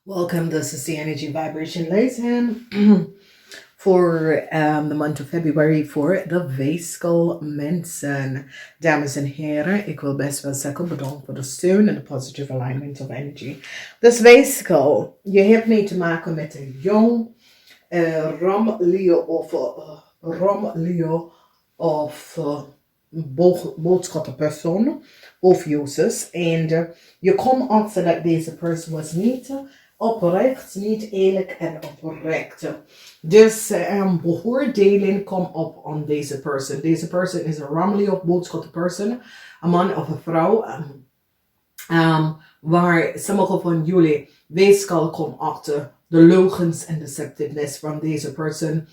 Welcome, this is the Energy Vibration Lezing for the month of February voor de Weegschaal mensen. Dames en heren, ik wil best wel zeggen bedankt voor de steun en de positive alignment of energy. Dus Weegschaal, je hebt mee te maken met een jong Ram-Leo of boodschappenpersoon of users. En je komt achter dat deze persoon was niet oprecht, niet eerlijk en oprecht. Dus beoordeling komt op aan deze persoon. Deze persoon is een Ram-Leo of boodschappenpersoon, een man of een vrouw. Waar sommige van jullie weegschaal komen achter de leugens en deceptiveness van deze persoon.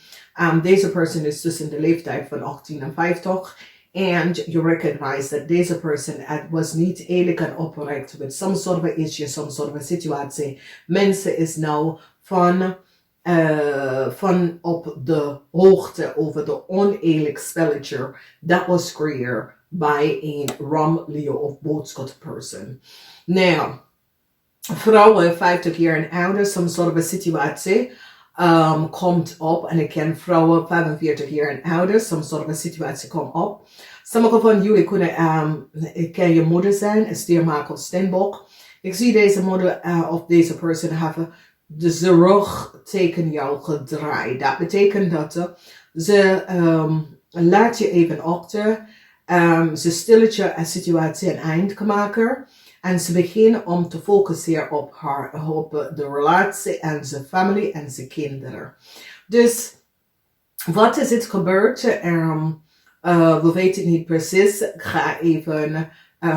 Deze persoon is tussen de leeftijd van 18 en 50. And you recognize that deze person was niet eerlijk en oprecht with some sort of issue, some sort of situatie. Mensen is nou van op de hoogte over de oneerlijk spelletje dat was creëerd by een Ram-Leo of boodschapperson. Nou, vrouwen 50 jaar en ouder, some sort of situatie komt op. En ik ken vrouwen 45 jaar en ouder, some sort of situatie komt op. Sommige van jullie kunnen, kan je moeder zijn, een stiermaker of steenbok. Ik zie deze moeder of deze persoon hebben de rug tegen jou gedraaid. Dat betekent dat ze laat je even achter. Ze stilletje een situatie een eind maken. En ze beginnen om te focussen op de relatie en zijn familie en zijn kinderen. Dus wat is het gebeurd? We weten niet precies. Ik ga even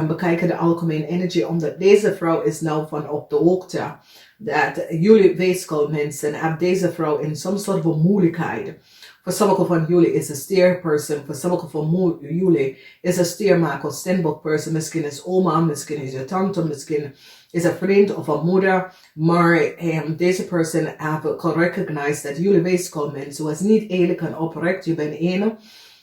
bekijken de algemene energie. Omdat deze vrouw is nou van op de hoogte. Dat jullie weegschaal mensen hebben deze vrouw in some soort van moeilijkheid. Voor sommige van jullie is een steerperson. Voor sommige van jullie is een steermaker, steenbokperson. Misschien is oma, misschien is je tante, misschien is een vriend of een moeder. Maar deze persoon heeft gerecognized dat jullie weegschaal mensen was niet eerlijk en oprecht. Je bent in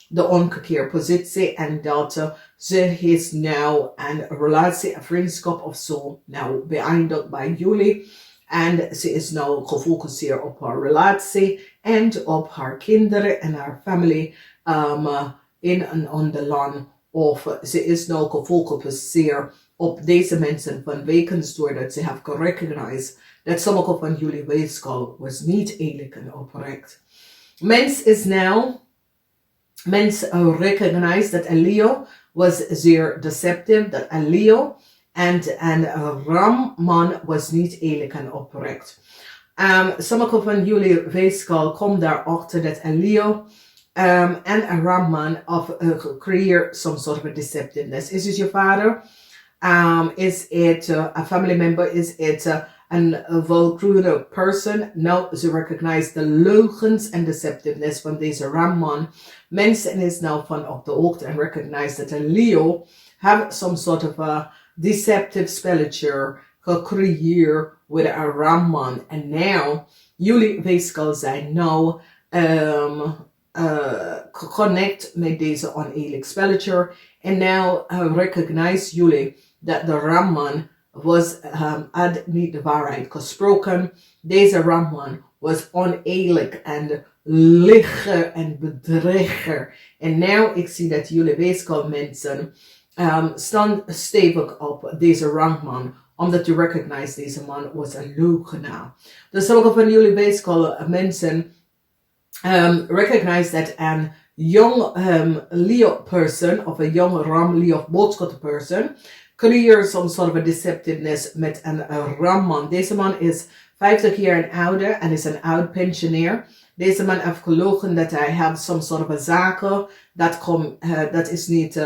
de omgekeerde positie en dat ze is nou een relatie, een vriendschap of zo nou beëindigd bij jullie. En ze is nou gefocust op haar relatie en op haar kinderen en haar familie in een ander land. Of ze is nou gefocust op deze mensen vanwege doordat ze heeft gerecognized dat sommige van jullie weegschaal was niet eerlijk en oprecht. Mens recognize dat een Leo was zeer deceptive, dat een Leo en een Ram-man was niet eerlijk en oprecht. Sommige van jullie weegschaal komen daarachter dat een Leo en een Ram-man creëert some sort of deceptiveness. Is het je vader? Is het a family member? Is het een welkruide person? Nou, ze recognize de leugens en deceptiveness van deze Ram-man. Mensen is nou van op de hoogte en recognize dat een Leo have some sort of a deceptive spelletje gecreëerd with a Ram-man. En nou, jullie weegschaal zijn nou connect met deze oneerlijk spelletje. En nou recognize jullie dat de Ram-man had niet de waarheid gesproken. Deze Ram-man was oneerlijk en licher en bedrieger. En nou, ik zie dat jullie weegschaal mensen staan stevig op deze Ram-man. Omdat je recognize deze man was een leugenaar. Dus sommige van jullie weegschaal mensen recognize dat een young Leo person of een young Ram-Leo of boodschapperperson creëert some sort of a deceptiveness met een Ram-man. Deze man is 50 jaar en ouder en is een oud pensionair. Deze man heeft gelogen dat hij heeft some sort of a zaken. Dat is niet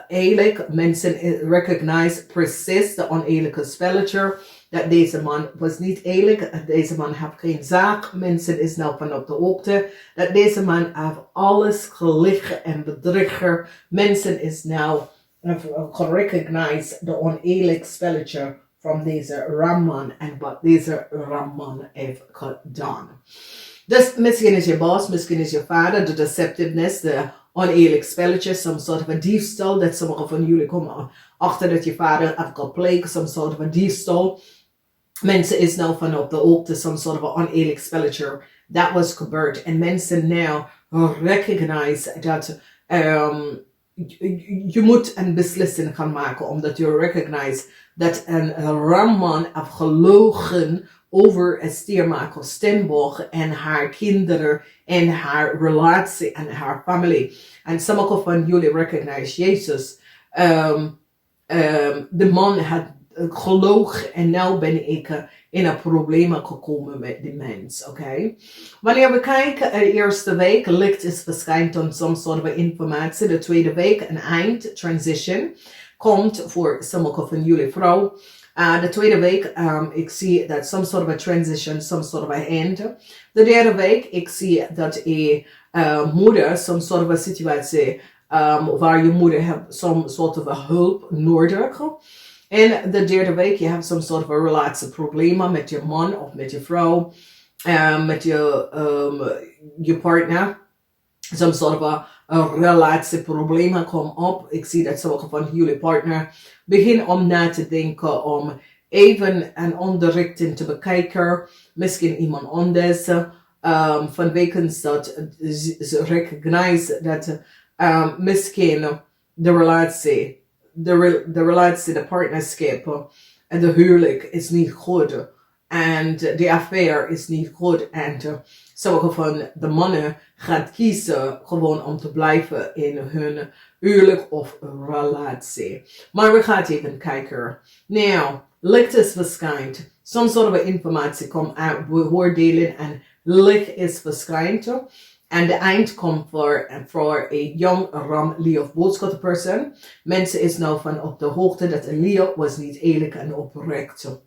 eerlijk. Mensen recognize precies de oneerlijke spelletje. Dat deze man was niet eerlijk. Deze man heeft geen zaak. Mensen is nou van op de hoogte. Dat deze man heeft alles gelicht en bedrieger. Mensen is nou gerecognize de oneerlijk spelletje van deze Ram-man en wat deze Ram-man heeft gedaan. Dus misschien is je baas, misschien is je vader, de deceptiveness, de oneerlijk spelletje, some sort of a diefstal, dat sommige van jullie komen achter dat je vader heeft gepleegd, some sort of a diefstal. Mensen is nou van op de hoogte, some sort of an oneerlijk spelletje dat was gebeurd. En mensen now recognize dat je moet een beslissing gaan maken, omdat je recognize dat een ramman heeft gelogen over een stiermaker Stenbosch en haar kinderen en haar relatie en haar familie. En sommige van jullie recognize Jezus. De man had gelogen en nu ben ik in een probleem gekomen met die mens. Oké? Wanneer we kijken, de eerste week, licht is verschijnt dan some sort of informatie. De tweede week, een eind, transition, komt voor sommige van jullie vrouwen. De tweede week, ik zie dat some sort of a transition, some sort of a end. De derde week, ik zie dat je moeder, some sort of a situatie, waar je moeder hebt some sort of a hulp nodig. En de derde week, je hebt some sort of a relatieproblemen met je man of met je vrouw, met je partner. Some sort of a relatieproblemen komen op. Ik zie dat sommige van jullie partner beginnen om na te denken om even een andere richting te bekijken. Misschien iemand anders. Vanwege dat ze recognize dat misschien de relatie, de partnerschap en de huwelijk is niet goed. En de affaire is niet goed. En sommige van de mannen gaan kiezen gewoon om te blijven in hun huwelijk of relatie. Maar we gaan even kijken. Nou, licht is verschijnt. Some sort of informatie komt uit beoordelen en licht is verschijnt. En de eind komt voor een young ram Leo of boodschap person. Mensen is nou van op de hoogte dat een Leo was niet eerlijk en oprecht.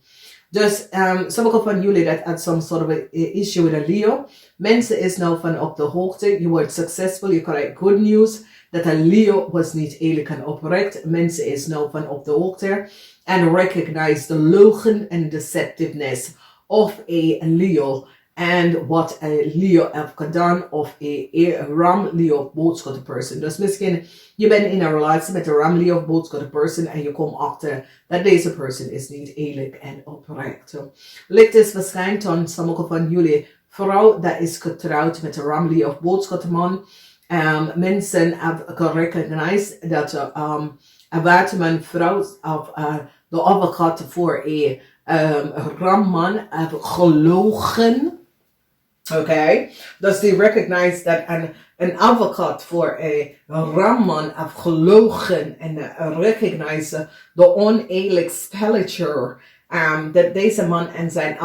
Dus sommige van jullie dat had some sort of issue with a Leo. Mensen is nou van op de hoogte. Je wordt successful, je krijgt good news. Dat een Leo was niet eerlijk en oprecht. Mensen is nou van op de hoogte. En recognize the logen and deceptiveness of a Leo. En wat een Leo heeft gedaan of een ram Leo boodschap person. Dus misschien je bent in een relatie met een ram Leo boodschap person en je komt achter dat deze person is niet eerlijk en oprecht. Licht is waarschijnlijk dan sommige van jullie vrouw dat is getrouwd met een ram Leo boodschap man. Mensen hebben gerecognized dat een vrouw of de advocaat voor een ramman heeft gelogen. Okay, dus die recognize dat een advocaat voor een ramman heeft gelogen en recognize de oneerlijk spelletje dat deze man en zijn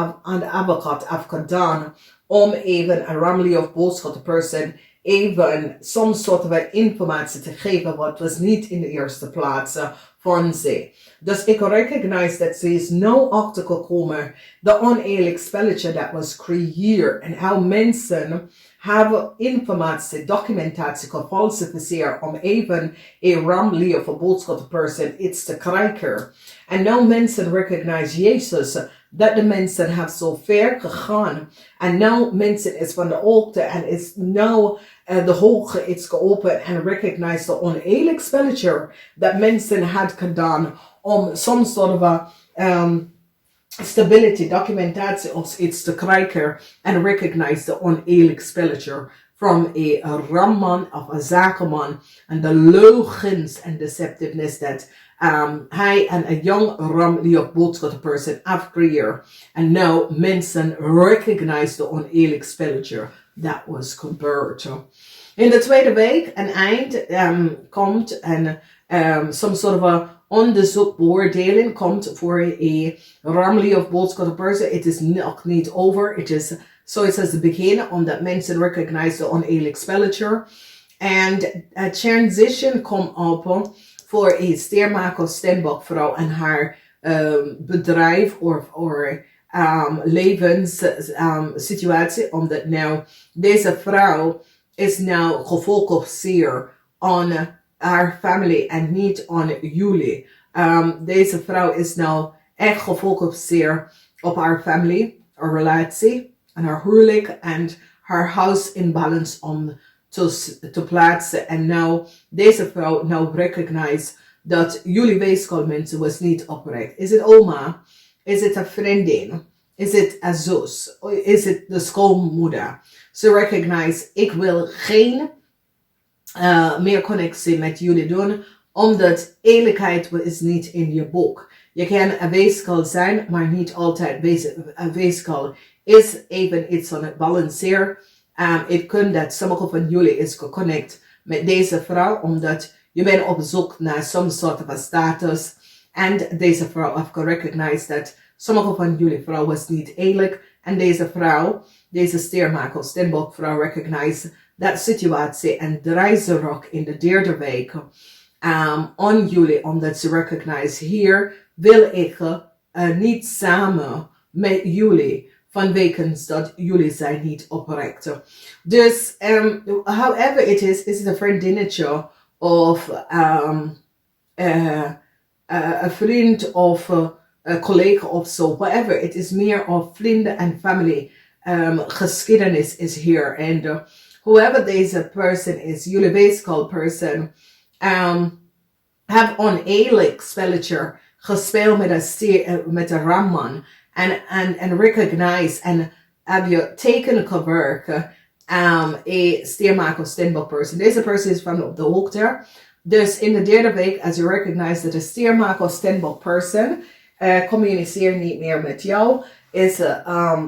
advocaat heeft gedaan om even een ramlie of boodschap person even some sort of informatie te geven wat was niet in de eerste plaats van ze. Dus ik recognize dat ze is nou achtergekomen de oneerlijk spelletje dat was creëerd en hoe mensen hebben informatie, documentatie gefalsificeerd om even een ramlie of een boodschap person iets te krijgen. En nou mensen recognize Jezus dat de mensen hebben zo ver gegaan. En nou mensen is van de hoogte en is nou de hoge is geopend en recognize de oneerlijk spelletje dat mensen had gedaan om some sort of stability, documentatie of iets te krijgen en recognize de oneerlijk spelletje from a ramman of a zakenman en de leugens en deceptiveness dat hij en een young ram die op boodschap person afcreëerd. En nou mensen recognize de oneerlijk spelletje dat was gebeurd. In de tweede week een eind komt en some sort of a onderzoek beoordeling komt voor een ramlie of boodschap person. Het is nog niet over. Het is zoiets als het begin omdat mensen recognize de oneerlijk spelletje. En a transition komt op voor een steermaker Stenbosch-vrouw en haar bedrijf of levenssituatie. Omdat nou deze vrouw is nou gefocust aan haar familie en niet aan jullie. Deze vrouw is nou echt gefocust op haar familie, haar relatie en haar huwelijk en haar huis in balance om te plaatsen. En nou, deze vrouw nou recognize dat jullie weeskal mensen was niet oprecht. Is het oma? Is het een vriendin? Is het een zus? Is het de schoonmoeder? Ze recognize, ik wil geen meer connectie met jullie doen, omdat eerlijkheid is niet in je boek. Je kan een weegschaal zijn, maar niet altijd een weegschaal is even iets aan het balanceren. Het kan dat sommige van jullie is geconnect met deze vrouw, omdat je bent op zoek naar some sort of a status. En deze vrouw heeft gerecognized dat sommige van jullie vrouw was niet eerlijk. En deze vrouw, deze steermaker, steenbokvrouw, recognize dat situatie en draait ze ook in de derde week aan jullie, omdat ze recognize hier wil ik niet samen met jullie vanwege dat jullie zijn niet oprecht. Dus however it is het een vriendinnetje of een vriend of een collega of zo, whatever. Het is meer of vrienden en familie geschiedenis is hier. En whoever deze person is, jullie weegschaal person, have oneerlijk spelletje gespeeld met een ramman en recognize en heb je teken gewerkt een steermaker of steenbok person. Deze person is van op de hoogte. Dus in de derde week, als je recognize dat de steermaker of steenbok person communiceert niet meer met jou, is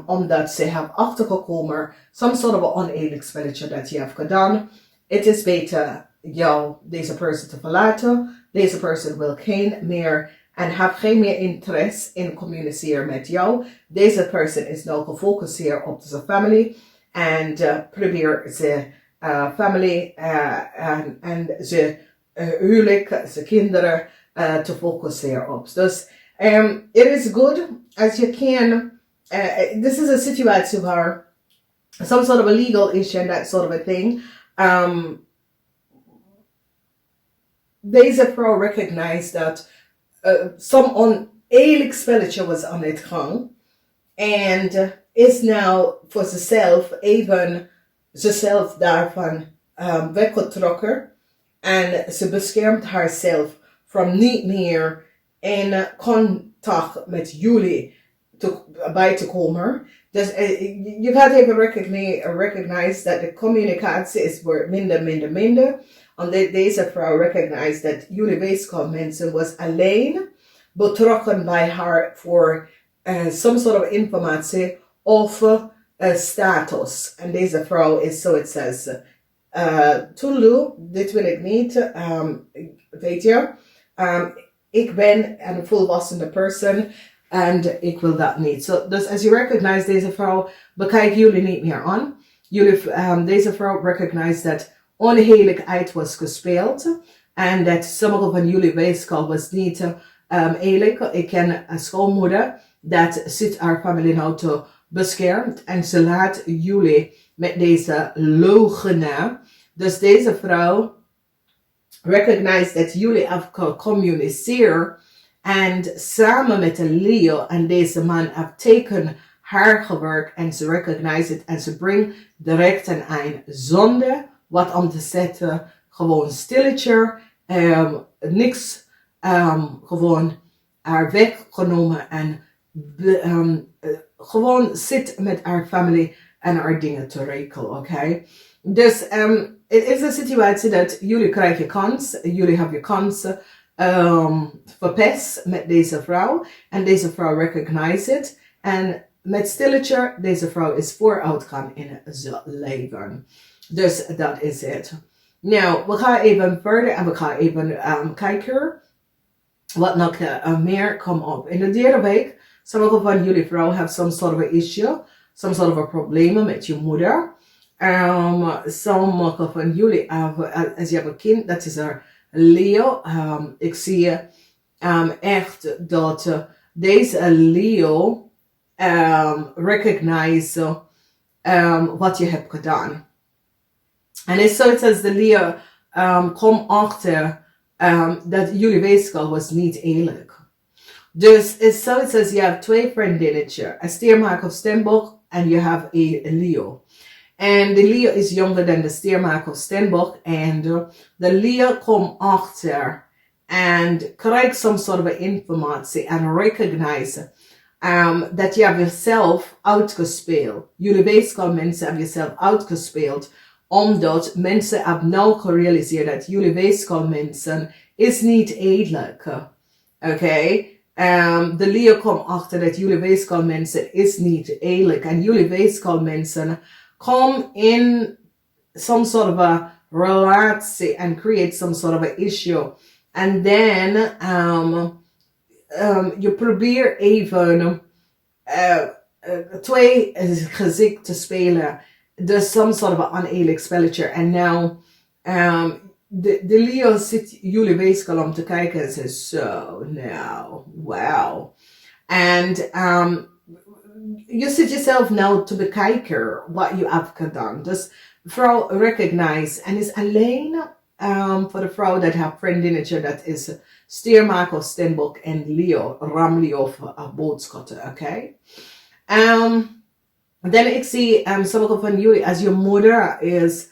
omdat ze hebben achtergekomen, some sort of oneerlijk spelletje dat je hebt gedaan. Het is beter jou, deze person te verlaten. Deze person wil geen meer en heeft geen meer interesse in communiceren met jou. Deze person is nou gefocust hier op zijn family en probeert zijn family en zijn huwelijk, zijn kinderen te focussen op. Dus it is good as you can. This is a situation where some sort of a legal issue and that sort of a thing. Deze vrouw recognized dat some oneerlijk spelletje was aan het gang. En is nou voor zichzelf even zichzelf daarvan weggetrokken. En ze beschermt haarzelf van niet meer in contact met jullie bij te komen. Dus je gaat even recognize dat de communicatie is wordt minder. Omdat deze vrouw recognize dat jullie weegschaal mensen was alleen betrokken bij haar voor some sort of informatie of status. En deze vrouw is zo het says, Tulu, dit wil ik niet, weet je, ik ben een volwassen person en ik wil dat niet. Dus als je recognize deze vrouw, bekijk jullie niet meer aan. Deze vrouw recognize dat onheerlijkheid was gespeeld en dat sommige van jullie weegschaal was niet eerlijk. Ik ken een schoonmoeder dat zit haar familie nou te beschermen en ze laat jullie met deze leugenaar. Dus deze vrouw recognize dat jullie hebben gecommuniceerd en samen met een Leo en deze man heeft teken haar gewerkt en ze recognize het en ze brengt direct een eind zonder wat om te zetten, gewoon stilletje, niks, gewoon haar weggenomen en gewoon zit met haar familie en haar dingen te regelen, oké? Dus het is een situatie dat jullie krijgen kans, jullie hebben je kans verpest met deze vrouw en deze vrouw recognize het en met stilletje, deze vrouw is vooruitgang in zijn leven. Dus dat is het. Nou, we gaan even verder en we gaan even kijken wat nog meer komt op. In de derde week, sommige van jullie vrouwen hebben some sort of a issue, some sort of a probleem met je moeder. Sommige van jullie hebben, als je hebt een kind, dat is een Leo. Ik zie echt dat deze Leo recognize wat je hebt gedaan. En het is zoiets als de Leo komt achter dat jullie weegschaal was niet eerlijk. Dus het is zoiets als je hebt twee vriendinnetjes, een steermaker of steenbok en je hebt een Leo. En de Leo is jonger dan de steermaker of steenbok en de Leo komt achter en krijgt some sort of informatie en recognize Dat je hebt jezelf uitgespeeld. Jullie weegschaal mensen hebben jezelf uitgespeeld. Omdat mensen hebben nou gerealiseerd dat jullie weegschaal mensen is niet eerlijk. Oké? De Leo komt achter dat jullie weegschaal mensen is niet eerlijk. En jullie weegschaal mensen komen in some sort of a relatie and create some sort of a issue. And then je probeert even twee gezicht te spelen. Dus some sort of an oneerlijk spelletje. En nou, de Leo zit jullie weegschaal om te kijken en zegt, zo, nou, wow. En je zit jezelf nou te bekijken wat je hebt gedaan. Dus vrouw recognize. En is alleen voor de vrouw dat haar vriendinnetje, dat is Stiermaak of Steenbok en Leo, Ram Leo of boodschatten, oké? Dan ik zie sommige van jullie, als je moeder is,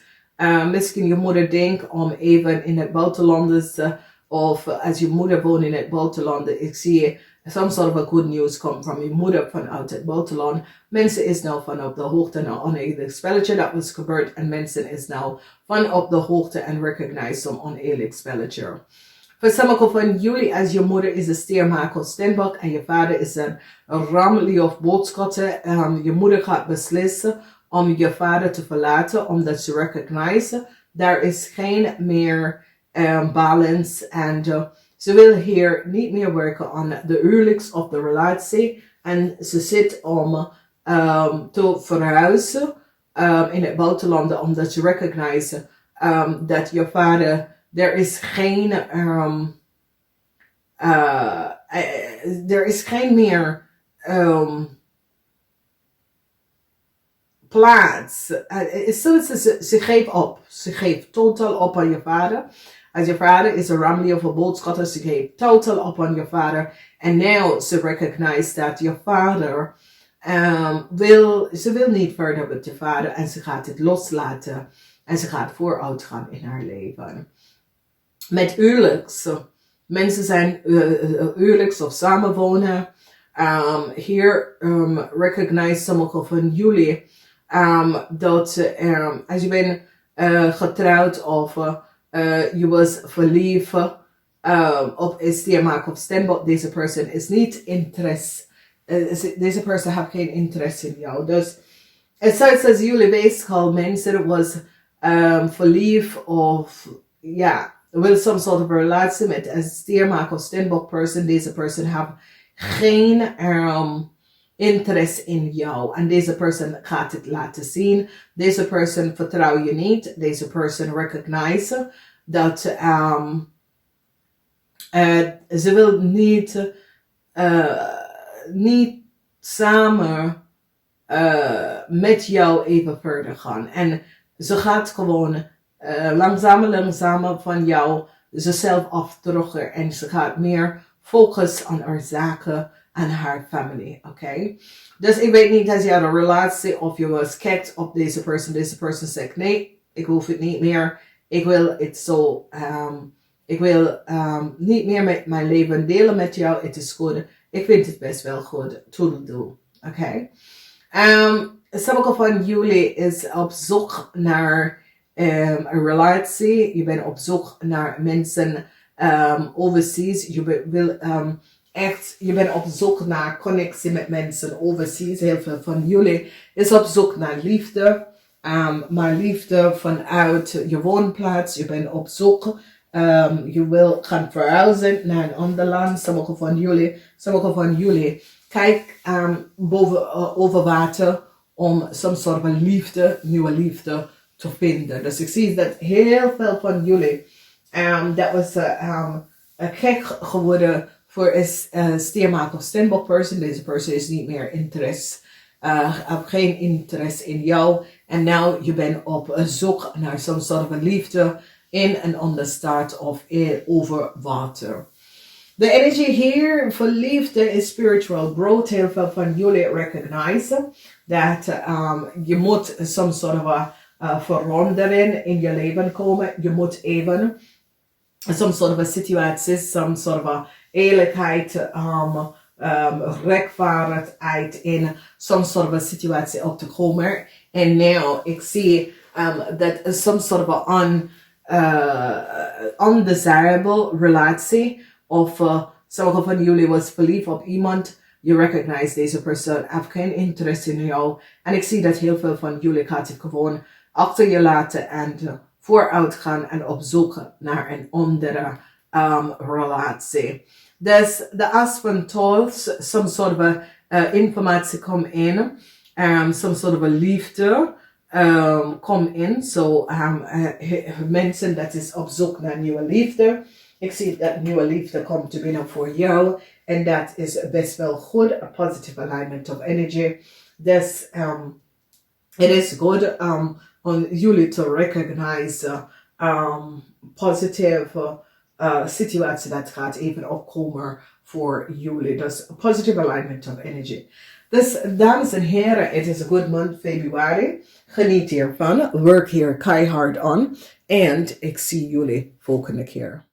misschien je moeder denkt om even in het buitenland, of als je moeder woont in het buitenland, ik zie some sort of a good news come from je moeder vanuit het buitenland. Mensen is nou van op de hoogte naar oneerlijk spelletje dat was gebeurd en mensen is nou van op de hoogte en recognize some oneerlijk spelletje. Voor sommige van jullie, als je moeder is een Stiermaak of Steenbok en je vader is een Ram of boodschatten, je moeder gaat beslissen om je vader te verlaten, omdat ze recognize, daar is geen meer balance en ze wil hier niet meer werken aan de huwelijks of de relatie en ze zit om te verhuizen in het buitenland, omdat ze recognize dat je vader, er is geen meer plaats. Ze geeft op. Ze geeft totaal op aan je vader. Als je vader is een Ramley of een boodschatter, ze geeft totaal op aan je vader. En nu ze recognize dat je vader wil niet verder met je vader en ze gaat het loslaten en ze gaat vooruit gaan in haar leven. Met huwelijks. Mensen zijn huwelijks of samenwonen. Hier recognize sommige van jullie dat als je bent getrouwd of je was verliefd op een Stiermaak of Steenbok, deze persoon is niet interesse. Deze persoon heeft geen interesse in jou. Dus het zou als jullie weegschaal mensen was verliefd of ja, wil some sort of relatie met een Stiermaak of Steenbok person. Deze persoon heeft geen interesse in jou. En deze persoon gaat het laten zien. Deze persoon vertrouw je niet. Deze persoon recognize dat ze wil niet samen met jou even verder gaan. En ze gaat gewoon langzamer van jou zichzelf aftrekken. En ze gaat meer focus aan haar zaken en haar familie. Oké? Dus ik weet niet als je een relatie of je was kijkt op deze persoon. Deze persoon zegt nee, ik hoef het niet meer. Ik wil het zo. Ik wil niet meer met mijn leven delen met jou. Het is goed. Ik vind het best wel goed. Toedeloe. Oké? Sommige van jullie is op zoek naar een relatie. Je bent op zoek naar mensen overseas. Je wil je bent op zoek naar connectie met mensen overseas. Heel veel van jullie is op zoek naar liefde. Maar liefde vanuit je woonplaats. Je bent op zoek. Je wil gaan verhuizen naar een ander land. Sommige van jullie kijk over water om some soort van liefde, nieuwe liefde te vinden. Dus ik zie dat heel veel van jullie dat was gek geworden voor een Stiermaak of Steenbok person. Deze person is niet meer interesse. Heb geen interesse in jou. En nou je bent op zoek naar some soort van liefde in een ander staat of over water. De energie hier voor liefde is spiritual growth. Heel veel van jullie recognize dat je moet some sort of verandering in je leven komen. Je moet even some sort of a situatie, some sort of a eerlijkheid rechtvaardigheid in some sort of a situatie op te komen. En nou, ik zie dat some sort of a undesirable relatie of sommige van jullie was verliefd op iemand. Je recognize deze persoon heeft geen interesse in jou. En ik zie dat heel veel van jullie gaat het gewoon achter je laten en vooruit gaan en op zoek naar een andere relatie. Dus de as van tools, some sort of informatie komt in, some sort of liefde komt in. So mensen dat is op zoek naar nieuwe liefde. Ik zie dat nieuwe liefde komt te binnen voor jou. En dat is best wel goed. A positive alignment of energy. Dus it is good on jullie to recognize positive situatie dat gaat even opkomen voor jullie. Dus a positive alignment of energy. Dus dames en heren, it is a good month Februari. Geniet hiervan. Work here keihard on. En ik zie jullie volgende keer.